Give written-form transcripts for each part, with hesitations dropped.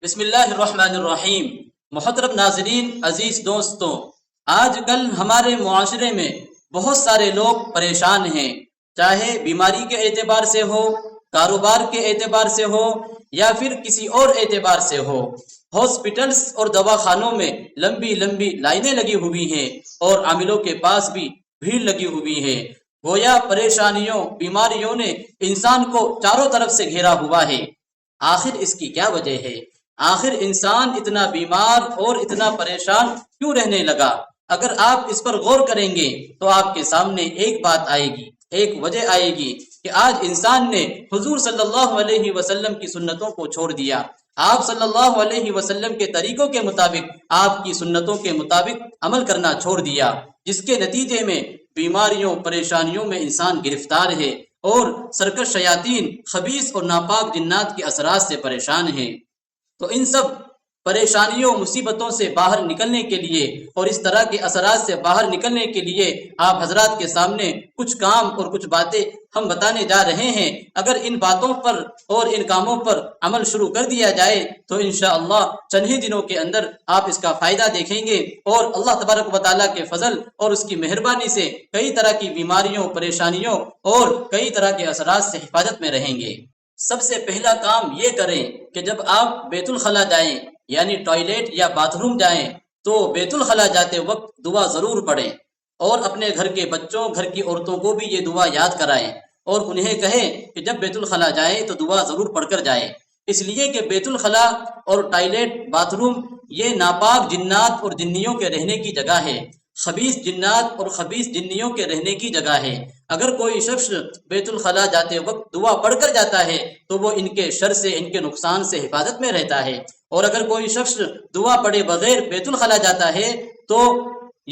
بسم اللہ الرحمن الرحیم۔ محترم ناظرین، عزیز دوستوں، آج کل ہمارے معاشرے میں بہت سارے لوگ پریشان ہیں، چاہے بیماری کے اعتبار سے ہو، کاروبار کے اعتبار سے ہو یا پھر کسی اور اعتبار سے ہو۔ ہاسپٹلس اور دواخانوں میں لمبی لمبی لائنیں لگی ہوئی ہیں اور عاملوں کے پاس بھی بھیڑ لگی ہوئی ہے۔ گویا پریشانیوں، بیماریوں نے انسان کو چاروں طرف سے گھیرا ہوا ہے۔ آخر اس کی کیا وجہ ہے؟ آخر انسان اتنا بیمار اور اتنا پریشان کیوں رہنے لگا؟ اگر آپ اس پر غور کریں گے تو آپ کے سامنے ایک بات آئے گی، ایک وجہ آئے گی کہ آج انسان نے حضور صلی اللہ علیہ وسلم کی سنتوں کو چھوڑ دیا۔ آپ صلی اللہ علیہ وسلم کے طریقوں کے مطابق، آپ کی سنتوں کے مطابق عمل کرنا چھوڑ دیا، جس کے نتیجے میں بیماریوں، پریشانیوں میں انسان گرفتار ہے اور سرکش شیاطین، خبیث اور ناپاک جنات کے اثرات سے پریشان ہیں۔ تو ان سب پریشانیوں، مصیبتوں سے باہر نکلنے کے لیے اور اس طرح کے اثرات سے باہر نکلنے کے لیے آپ حضرات کے سامنے کچھ کام اور کچھ باتیں ہم بتانے جا رہے ہیں۔ اگر ان باتوں پر اور ان کاموں پر عمل شروع کر دیا جائے تو انشاءاللہ چند ہی دنوں کے اندر آپ اس کا فائدہ دیکھیں گے اور اللہ تبارک و تعالیٰ کے فضل اور اس کی مہربانی سے کئی طرح کی بیماریوں، پریشانیوں اور کئی طرح کے اثرات سے حفاظت میں رہیں گے۔ سب سے پہلا کام یہ کریں کہ جب آپ بیت الخلا جائیں، یعنی ٹوائلٹ یا باتھ روم جائیں، تو بیت الخلا جاتے وقت دعا ضرور پڑھیں اور اپنے گھر کے بچوں، گھر کی عورتوں کو بھی یہ دعا یاد کرائیں اور انہیں کہیں کہ جب بیت الخلا جائیں تو دعا ضرور پڑھ کر جائیں، اس لیے کہ بیت الخلا اور ٹوائلٹ، باتھ روم یہ ناپاک جنات اور جنیوں کے رہنے کی جگہ ہے، خبیث جنات اور خبیث جنیوں کے رہنے کی جگہ ہے۔ اگر کوئی شخص بیت الخلا جاتے وقت دعا پڑھ کر جاتا ہے تو وہ ان کے شر سے، ان کے نقصان سے حفاظت میں رہتا ہے، اور اگر کوئی شخص دعا پڑھے بغیر بیت الخلا جاتا ہے تو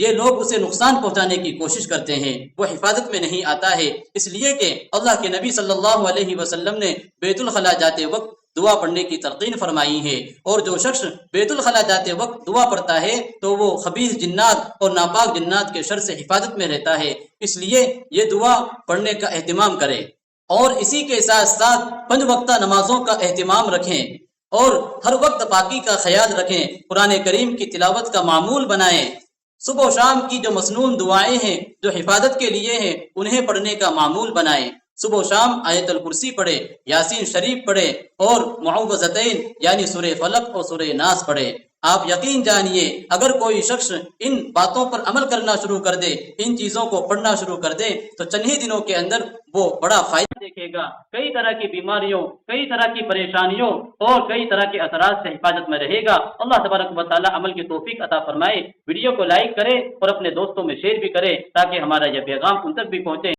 یہ لوگ اسے نقصان پہنچانے کی کوشش کرتے ہیں، وہ حفاظت میں نہیں آتا ہے، اس لیے کہ اللہ کے نبی صلی اللہ علیہ وسلم نے بیت الخلا جاتے وقت دعا پڑھنے کی تلقین فرمائی ہے، اور جو شخص بیت الخلا جاتے وقت دعا پڑھتا ہے تو وہ خبیث جنات اور ناپاک جنات کے شر سے حفاظت میں رہتا ہے، اس لیے یہ دعا پڑھنے کا اہتمام کرے، اور اسی کے ساتھ ساتھ 5 وقتہ نمازوں کا اہتمام رکھیں اور ہر وقت پاکی کا خیال رکھیں، قرآن کریم کی تلاوت کا معمول بنائیں، صبح و شام کی جو مسنون دعائیں ہیں جو حفاظت کے لیے ہیں انہیں پڑھنے کا معمول بنائیں، صبح و شام آیت الکرسی پڑھے، یاسین شریف پڑھے اور معوذتین یعنی سورہ فلق اور سورہ ناس پڑھے۔ آپ یقین جانیے اگر کوئی شخص ان باتوں پر عمل کرنا شروع کر دے، ان چیزوں کو پڑھنا شروع کر دے تو چند ہی دنوں کے اندر وہ بڑا فائدہ دیکھے گا، کئی طرح کی بیماریوں، کئی طرح کی پریشانیوں اور کئی طرح کے اثرات سے حفاظت میں رہے گا۔ اللہ تبارک و تعالی عمل کی توفیق عطا فرمائے۔ ویڈیو کو لائک کرے اور اپنے دوستوں میں شیئر بھی کرے تاکہ ہمارا یہ پیغام ان تک بھی پہنچے۔